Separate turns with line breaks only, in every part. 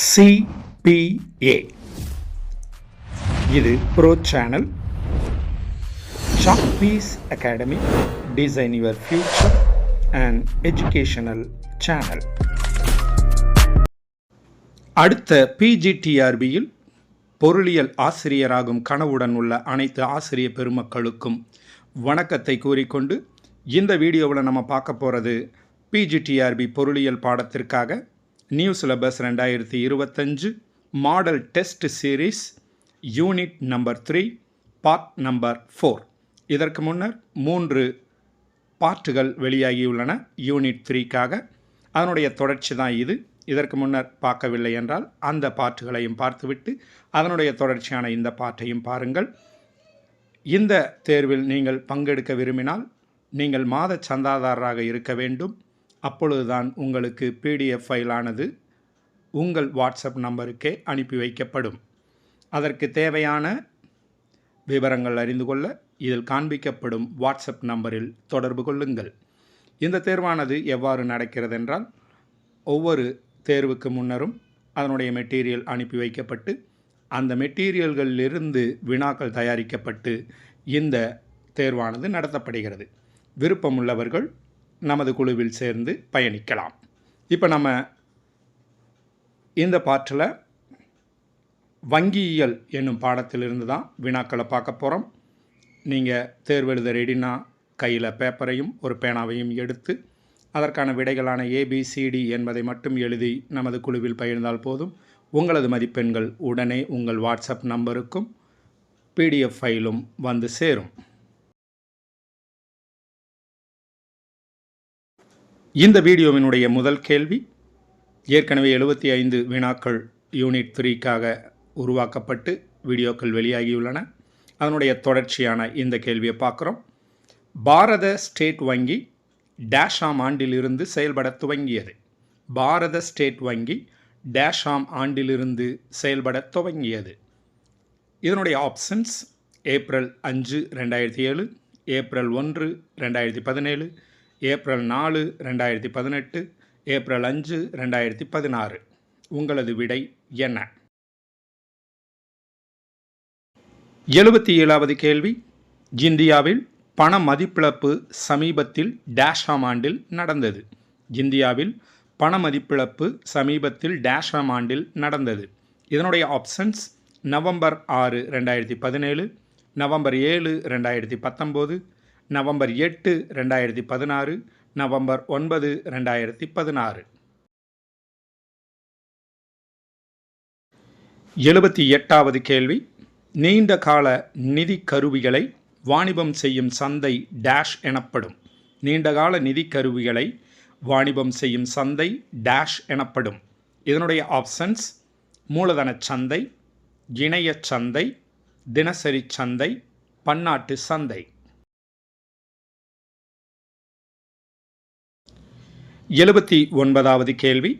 CPA இது bro channel. Chalkpiece Academy, Design Your Future and Educational Channel. அடுத்த PGTRBயில் பொருளியல் ஆசிரியராகும் கனவுடன் உள்ள அனைத்து ஆசிரிய பெருமக்களுக்கும் வணக்கத்தை கூறிக்கொண்டு இந்த வீடியோவில் நம்ம பார்க்க போகிறது PGTRB பொருளியல் பாடத்திற்காக new syllabus 2025 model test series unit number 3 part number 4. இதற்கு முன்னர் 3 பார்ட்டுகள் வெளியாகியுள்ளன யூனிட் 3க்காக. அதனுடைய தொடர்ச்சி தான் இது. இதற்கு முன்னர் பார்க்கவில்லை என்றால் அந்த பார்ட்டுகளையும் பார்த்துவிட்டு அதனுடைய தொடர்ச்சியான இந்த பார்ட்டையும் பாருங்கள். இந்த தேர்வில் நீங்கள் பங்கெடுக்க விரும்பினால் நீங்கள் மாத சந்தாதாரராக இருக்க வேண்டும். அப்பொழுதுதான் உங்களுக்கு PDF ஃபைலானது உங்கள் வாட்ஸ்அப் நம்பருக்கே அனுப்பி வைக்கப்படும். அதற்கு தேவையான விவரங்கள் அறிந்து கொள்ள இதில் காண்பிக்கப்படும் வாட்ஸ்அப் நம்பரில் தொடர்பு கொள்ளுங்கள். இந்த தேர்வானது எவ்வாறு நடக்கிறது என்றால், ஒவ்வொரு தேர்வுக்கு முன்னரும் அதனுடைய மெட்டீரியல் அனுப்பி வைக்கப்பட்டு அந்த மெட்டீரியல்களிலிருந்து வினாக்கள் தயாரிக்கப்பட்டு இந்த தேர்வானது நடத்தப்படுகிறது. விருப்பமுள்ளவர்கள் நமது குழுவில் சேர்ந்து பயணிக்கலாம். இப்போ நம்ம இந்த பாட்டில் வங்கியியல் என்னும் பாடத்திலிருந்து தான் வினாக்களை பார்க்க போகிறோம். நீங்கள் தேர்வு எழுத ரெடினா கையில் பேப்பரையும் ஒரு பேனாவையும் எடுத்து அதற்கான விடைகளான ABCD என்பதை மட்டும் எழுதி நமது குழுவில் பகிர்ந்தால் போதும். உங்களது மதிப்பெண்கள் உடனே உங்கள் வாட்ஸ்அப் நம்பருக்கும் PDF ஃபைலும் வந்து சேரும். இந்த வீடியோவினுடைய முதல் கேள்வி, ஏற்கனவே 75 வினாக்கள் யூனிட் 3க்காக உருவாக்கப்பட்டு வீடியோக்கள் வெளியாகியுள்ளன. அதனுடைய தொடர்ச்சியான இந்த கேள்வியை பார்க்குறோம். பாரத ஸ்டேட் வங்கி டேஷாம் ஆண்டிலிருந்து செயல்பட துவங்கியது. பாரத ஸ்டேட் வங்கி டேஷாம் ஆண்டிலிருந்து செயல்பட துவங்கியது. இதனுடைய options: April 5, 2007, April 1, 2017, April 4, 2018, April 5, 2016. உங்களது விடை என்ன? 77வது கேள்வி, இந்தியாவில் பண மதிப்பிழப்பு சமீபத்தில் டேஷாம் ஆண்டில் நடந்தது. இந்தியாவில் பண மதிப்பிழப்பு சமீபத்தில் டேஷாம் ஆண்டில் நடந்தது. இதனுடைய options: November 6, 2017, November 7, 2019, November 8, 2016, November 9, 2016. 78வது கேள்வி, நீண்ட கால நிதி கருவிகளை வாணிபம் செய்யும் சந்தை டேஷ் எனப்படும். நீண்டகால நிதி கருவிகளை வாணிபம் செய்யும் சந்தை டேஷ் எனப்படும். இதனுடைய ஆப்ஷன்ஸ்: மூலதன சந்தை, இணைய சந்தை, தினசரி சந்தை, பன்னாட்டு சந்தை. 79வது கேள்வி,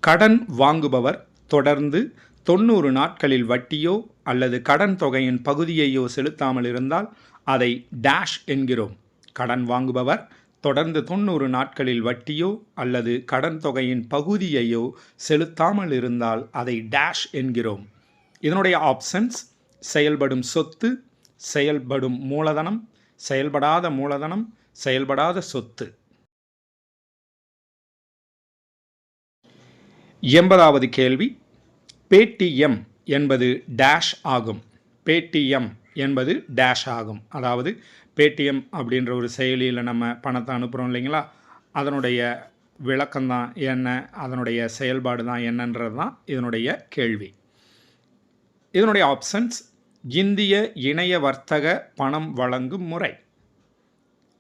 கடன் வாங்குபவர் தொடர்ந்து 90 நாட்களில் வட்டியோ அல்லது கடன் தொகையின் பகுதியையோ செலுத்தாமல் இருந்தால் அதை டேஷ் என்கிறோம். கடன் வாங்குபவர் தொடர்ந்து 90 நாட்களில் வட்டியோ அல்லது கடன் தொகையின் பகுதியையோ செலுத்தாமல் இருந்தால் அதை டேஷ் என்கிறோம். இதனுடைய ஆப்ஷன்ஸ்: செயல்படும் சொத்து, செயல்படும் மூலதனம், செயல்படாத மூலதனம், செயல்படாத சொத்து. 80வது கேள்வி, பேடிஎம் என்பது டேஷ் ஆகும். பேடிஎம் என்பது டேஷ் ஆகும். அதாவது பேடிஎம் அப்படின்ற ஒரு செயலியில் நம்ம பணத்தை அனுப்புகிறோம் இல்லைங்களா, அதனுடைய விளக்கம்தான் என்ன, அதனுடைய செயல்பாடு தான் என்னன்றது தான் இதனுடைய கேள்வி. இதனுடைய ஆப்ஷன்ஸ்: இந்திய இணைய வர்த்தக பணம் வழங்கும் முறை,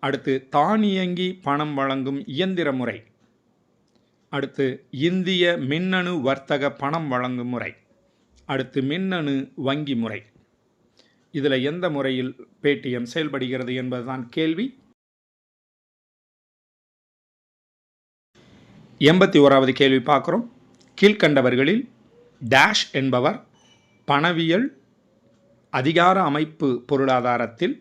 அடுத்து தானியங்கி பணம் வழங்கும் இயந்திர முறை, அடுத்து இந்திய மின்னணு வர்த்தக பணம் வழங்கும் முறை, அடுத்து மின்னணு வங்கி முறை. இதில் எந்த முறையில் பேடிஎம் செயல்படுகிறது என்பதுதான் கேள்வி. 81வது கேள்வி பார்க்குறோம். கீழ்கண்டவர்களில் டேஷ் என்பவர் பணவியல் அதிகார அமைப்பு பொருளாதாரத்தில்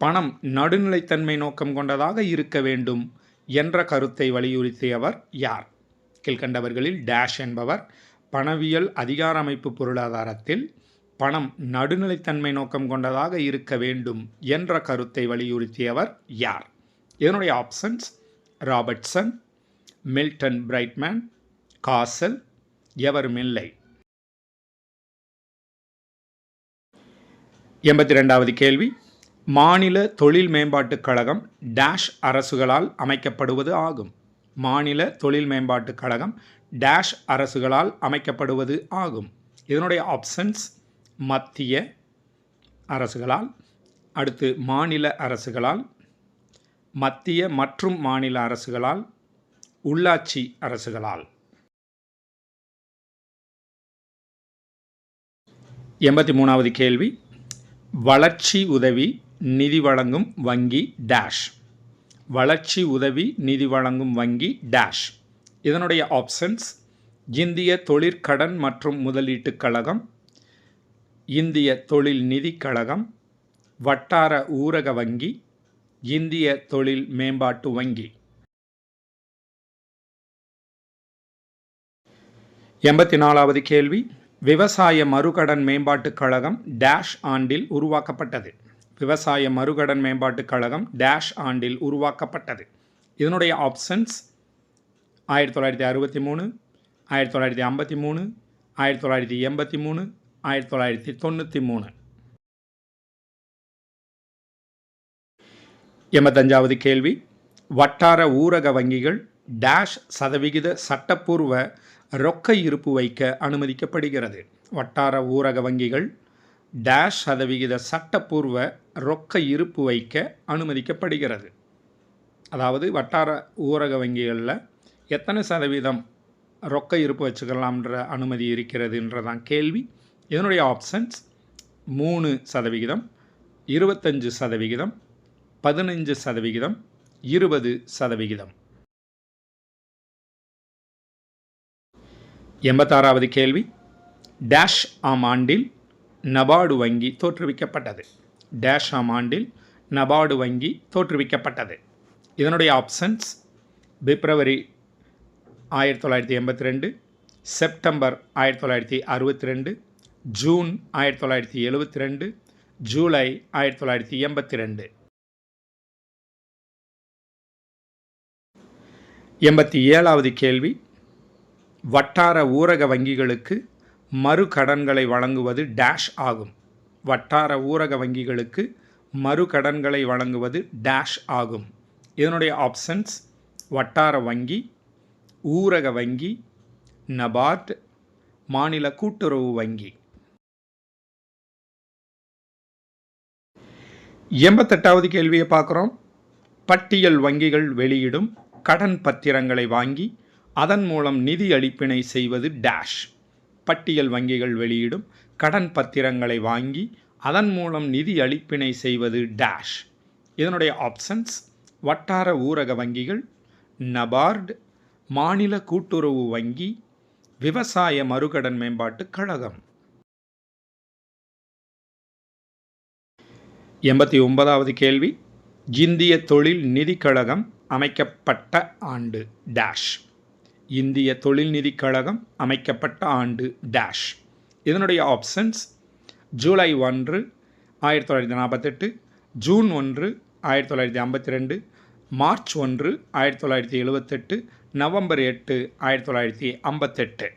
பணம் நடுநிலைத்தன்மை நோக்கம் கொண்டதாக இருக்க வேண்டும் என்ற கருத்தை வலியுறுத்தியவர் யார்? கீழ்கண்டவர்களில் டேஷ் என்பவர் பணவியல் அதிகார அமைப்பு பொருளாதாரத்தில் பணம் நடுநிலைத்தன்மை நோக்கம் கொண்டதாக இருக்க வேண்டும் என்ற கருத்தை வலியுறுத்தியவர் யார்? இதனுடைய options Robertson, Milton Friedman, castle, எவரும் இல்லை. 82வது கேள்வி, மாநில தொழில் மேம்பாட்டுக் கழகம் டேஷ் அரசுகளால் அமைக்கப்படுவது ஆகும். மாநில தொழில் மேம்பாட்டுக் கழகம் டேஷ் அரசுகளால் அமைக்கப்படுவது ஆகும். இதனுடைய ஆப்ஷன்ஸ் மத்திய அரசுகளால், அடுத்து மாநில அரசுகளால், மத்திய மற்றும் மாநில அரசுகளால், உள்ளாட்சி அரசுகளால். 83வது கேள்வி, வளர்ச்சி உதவி நிதி வழங்கும் வங்கி டேஷ். வளர்ச்சி உதவி நிதி வழங்கும் வங்கி டேஷ். இதனுடைய ஆப்ஷன்ஸ் இந்திய தொழிற்கடன் மற்றும் முதலீட்டுக் கழகம், இந்திய தொழில் நிதிக் கழகம், வட்டார ஊரக வங்கி, இந்திய தொழில் மேம்பாட்டு வங்கி. 84வது கேள்வி, விவசாய மறுகடன் மேம்பாட்டுக் கழகம் டேஷ் ஆண்டில் உருவாக்கப்பட்டது. விவசாய மறுகடன் மேம்பாட்டுக் கழகம் டேஷ் ஆண்டில் உருவாக்கப்பட்டது. இதனுடைய ஆப்ஷன்ஸ் 1963, 1953, 1983, 1993. 85வது கேள்வி, வட்டார ஊரக வங்கிகள் டேஷ் சதவிகித சட்டப்பூர்வ ரொக்க இருப்பு வைக்க அனுமதிக்கப்படுகிறது. வட்டார ஊரக வங்கிகள் டேஷ் சதவிகித சட்டப்பூர்வ ரொக்க இருப்பு வைக்க அனுமதிக்கப்படுகிறது. அதாவது வட்டார ஊரக வங்கிகளில் எத்தனை சதவீதம் ரொக்க இருப்பு வச்சுக்கலாம்ன்ற அனுமதி இருக்கிறதுன்றதான் கேள்வி. இதனுடைய ஆப்ஷன்ஸ் 3%, 25%, 15%, 20%. 86வது கேள்வி, டேஷ் ஆம் ஆண்டில் நபார்டு வங்கி தோற்றுவிக்கப்பட்டது. டேஷ் ஆம் ஆண்டில் நபார்டு வங்கி தோற்றுவிக்கப்பட்டது. இதனுடைய ஆப்ஷன்ஸ் பிப்ரவரி 1982, செப்டம்பர் 1962, ஜூன் 1972, ஜூலை 1982. 87வது கேள்வி, வட்டார ஊரக வங்கிகளுக்கு மறு கடன்களை வழங்குவது டேஷ் ஆகும். வட்டார ஊரக வங்கிகளுக்கு மறு கடன்களை வழங்குவது டேஷ் ஆகும். இதனுடைய ஆப்ஷன்ஸ் வட்டார வங்கி, ஊரக வங்கி, நபார்ட், மாநில கூட்டுறவு வங்கி. 88வது கேள்வியை பார்க்குறோம். பட்டியல் வங்கிகள் வெளியிடும் கடன் பத்திரங்களை வாங்கி அதன் மூலம் நிதி அளிப்பினை செய்வது டேஷ். பட்டியல் வங்கிகள் வெளியிடும் கடன் பத்திரங்களை வாங்கி அதன் மூலம் நிதி அளிப்பினை செய்வது டேஷ். இதனுடைய ஆப்ஷன்ஸ் வட்டார ஊரக வங்கிகள், நபார்ட், மாநில கூட்டுறவு வங்கி, விவசாய மறுகடன் மேம்பாட்டுக் கழகம். 89வது கேள்வி, இந்திய தொழில் நிதிக் கழகம் அமைக்கப்பட்ட ஆண்டு டேஷ். இந்திய தொழில் நிதிக் கழகம் அமைக்கப்பட்ட ஆண்டு டேஷ். இதனுடைய options July 1, 1948, June 1, 1952, March 1, 1978, November 8, 1958.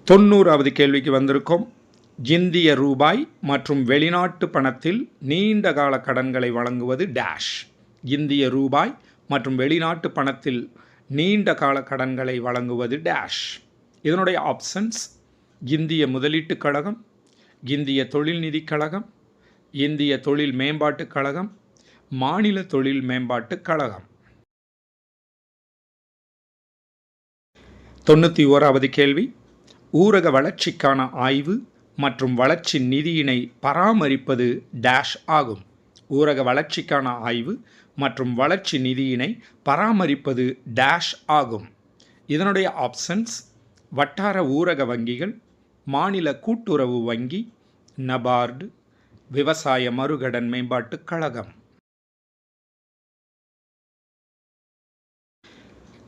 90வது கேள்விக்கு வந்திருக்கோம். இந்திய ரூபாய் மற்றும் வெளிநாட்டு பணத்தில் நீண்ட கால கடன்களை வழங்குவது டேஷ். இந்திய ரூபாய் மற்றும் வெளிநாட்டு பணத்தில் நீண்ட கால கடன்களை வழங்குவது டேஷ். இதனுடைய ஆப்ஷன்ஸ் இந்திய முதலீட்டுக் கழகம், இந்திய தொழில் நிதிக் கழகம், இந்திய தொழில் மேம்பாட்டுக் கழகம், மாநில தொழில் மேம்பாட்டுக் கழகம். 91வது கேள்வி, ஊரக வளர்ச்சிக்கான ஆய்வு மற்றும் வளர்ச்சி நிதியினை பராமரிப்பது டேஷ் ஆகும். ஊரக வளர்ச்சிக்கான ஆய்வு மற்றும் வளர்ச்சி நிதியினை பராமரிப்பது டேஷ் ஆகும். இதனுடைய ஆப்ஷன்ஸ் வட்டார ஊரக வங்கிகள், மாநில கூட்டுறவு வங்கி, நபார்டு, விவசாய மறுகடன் மேம்பாட்டுக் கழகம்.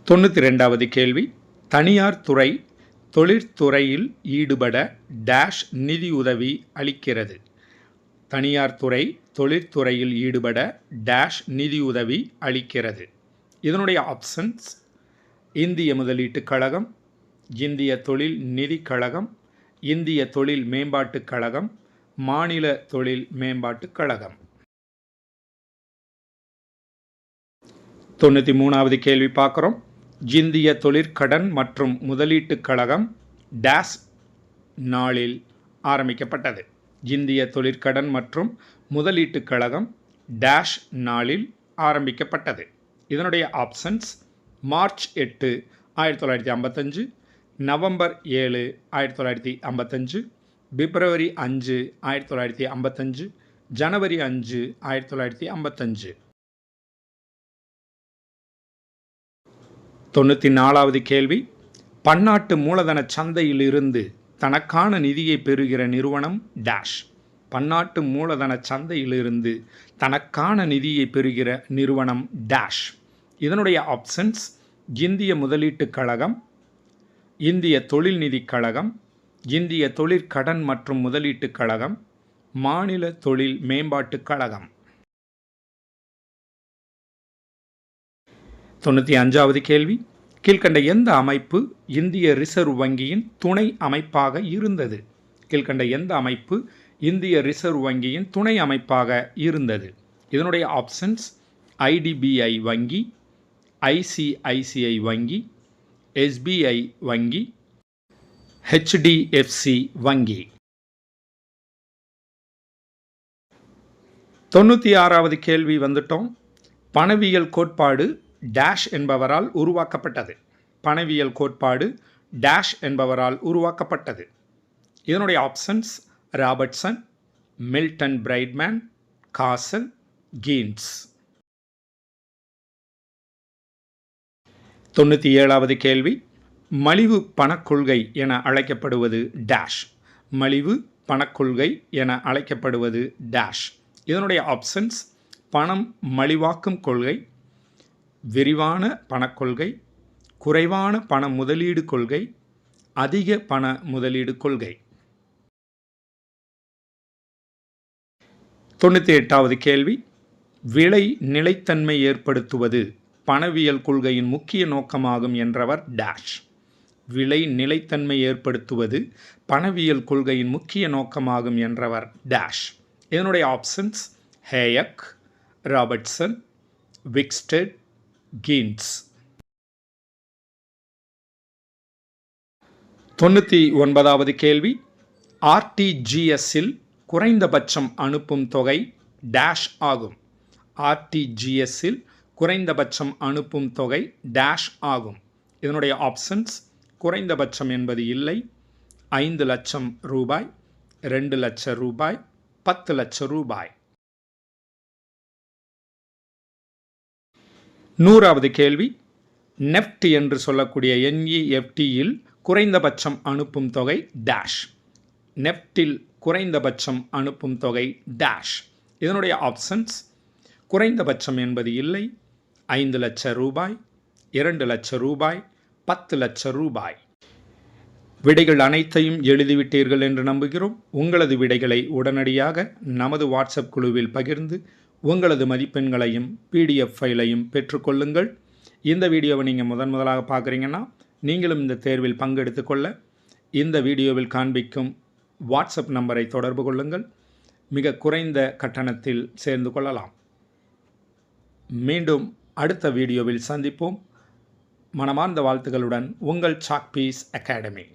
92வது கேள்வி, தனியார் துறை தொழிற்துறையில் ஈடுபட டேஷ் நிதியுதவி அளிக்கிறது. தனியார் துறை தொழிற்துறையில் ஈடுபட டேஷ் நிதியுதவி அளிக்கிறது. இதனுடைய ஆப்ஷன்ஸ் இந்திய முதலீட்டுக் கழகம், இந்திய தொழில் நிதிக் கழகம், இந்திய தொழில் மேம்பாட்டுக் கழகம், மாநில தொழில் மேம்பாட்டுக் கழகம். 93வது கேள்வி பார்க்குறோம். இந்திய தொழிற்கடன் மற்றும் முதலீட்டுக் கழகம் டேஷ் நாளில் ஆரம்பிக்கப்பட்டது. இந்திய தொழிற்கடன் மற்றும் முதலீட்டுக் கழகம் டேஷ் நாளில் ஆரம்பிக்கப்பட்டது. இதனுடைய ஆப்ஷன்ஸ் மார்ச் 8, 1955, நவம்பர் 7, 1955, பிப்ரவரி 5, 1955, ஜனவரி 5, 1955. 94வது கேள்வி, பன்னாட்டு மூலதன சந்தையிலிருந்து தனக்கான நிதியை பெறுகிற நிறுவனம் டேஷ். பன்னாட்டு மூலதன சந்தையிலிருந்து தனக்கான நிதியை பெறுகிற நிறுவனம் டேஷ். இதனுடைய ஆப்ஷன்ஸ் இந்திய முதலீட்டுக் கழகம், இந்திய தொழில் நிதிக் கழகம், இந்திய தொழிற்கடன் மற்றும் முதலீட்டுக் கழகம், மாநில தொழில் மேம்பாட்டுக் கழகம். 95வது கேள்வி, கீழ்கண்ட எந்த அமைப்பு இந்திய ரிசர்வ் வங்கியின் துணை அமைப்பாக இருந்தது? கீழ்கண்ட எந்த அமைப்பு இந்திய ரிசர்வ் வங்கியின் துணை அமைப்பாக இருந்தது? இதனுடைய ஆப்ஷன்ஸ் ஐடிபிஐ வங்கி, ஐசிஐசிஐ வங்கி, எஸ்பிஐ வங்கி, ஹெச்டிஎஃப்சி வங்கி. 96வது கேள்வி வந்துட்டோம். பணவியல் கோட்பாடு டேஷ் என்பவரால் உருவாக்கப்பட்டது. பணவியல் கோட்பாடு டேஷ் என்பவரால் உருவாக்கப்பட்டது. இதனுடைய options Robertson, Milton Friedman, Cassel, Keynes. 97வது கேள்வி, மலிவு பணக்கொள்கை என அழைக்கப்படுவது டேஷ். மலிவு பணக்கொள்கை என அழைக்கப்படுவது டேஷ். இதனுடைய ஆப்ஷன்ஸ் பணம் மலிவாக்கும் கொள்கை, விரிவான பணக்கொள்கை, குறைவான பண முதலீடு கொள்கை, அதிக பண முதலீடு கொள்கை. 98வது கேள்வி, விலை நிலைத்தன்மை ஏற்படுத்துவது பணவியல் கொள்கையின் முக்கிய நோக்கமாகும் என்றவர் டேஷ். விலை நிலைத்தன்மை ஏற்படுத்துவது பணவியல் கொள்கையின் முக்கிய நோக்கமாகும் என்றவர் டேஷ். இதனுடைய ஆப்ஷன்ஸ் ஹேயக், ராபர்ட்சன், விக்ஸ்டெட், கீன்ஸ். 99வது கேள்வி, ஆர்டிஜிஎஸ்ஸில் குறைந்தபட்சம் அனுப்பும் தொகை டேஷ் ஆகும். ஆர்டிஜிஎஸ்ஸில் குறைந்தபட்சம் அனுப்பும் தொகை டேஷ் ஆகும். இதனுடைய ஆப்ஷன்ஸ் குறைந்தபட்சம் என்பது இல்லை, 5 லட்சம் ரூபாய், 2 லட்சம் ரூபாய், 10 லட்சம் ரூபாய். 100வது கேள்வி, நெஃப்ட் என்று சொல்லக்கூடிய NEFTயில் குறைந்தபட்சம் அனுப்பும் தொகை டேஷ். நெஃப்டில் குறைந்தபட்சம் அனுப்பும் தொகை டேஷ். இதனுடைய ஆப்ஷன்ஸ் குறைந்தபட்சம் என்பது இல்லை, 5 லட்சம் ரூபாய், 2 லட்சம் ரூபாய், 10 லட்சம் ரூபாய். விடைகள் அனைத்தையும் எழுதிவிட்டீர்கள் என்று நம்புகிறோம். உங்களது விடைகளை உடனடியாக நமது வாட்ஸ்அப் குழுவில் பகிர்ந்து உங்களது மதிப்பெண்களையும் PDF ஃபைலையும் பெற்றுக்கொள்ளுங்கள். இந்த வீடியோவை நீங்கள் முதலாக பார்க்குறீங்கன்னா நீங்களும் இந்த தேர்வில் பங்கெடுத்து கொள்ள இந்த வீடியோவில் காண்பிக்கும் வாட்ஸ்அப் நம்பரை தொடர்பு கொள்ளுங்கள். மிக குறைந்த கட்டணத்தில் சேர்ந்து கொள்ளலாம். மீண்டும் அடுத்த வீடியோவில் சந்திப்போம். மனமார்ந்த வாழ்த்துக்களுடன் உங்கள் சாக் பீஸ் அகாடமி.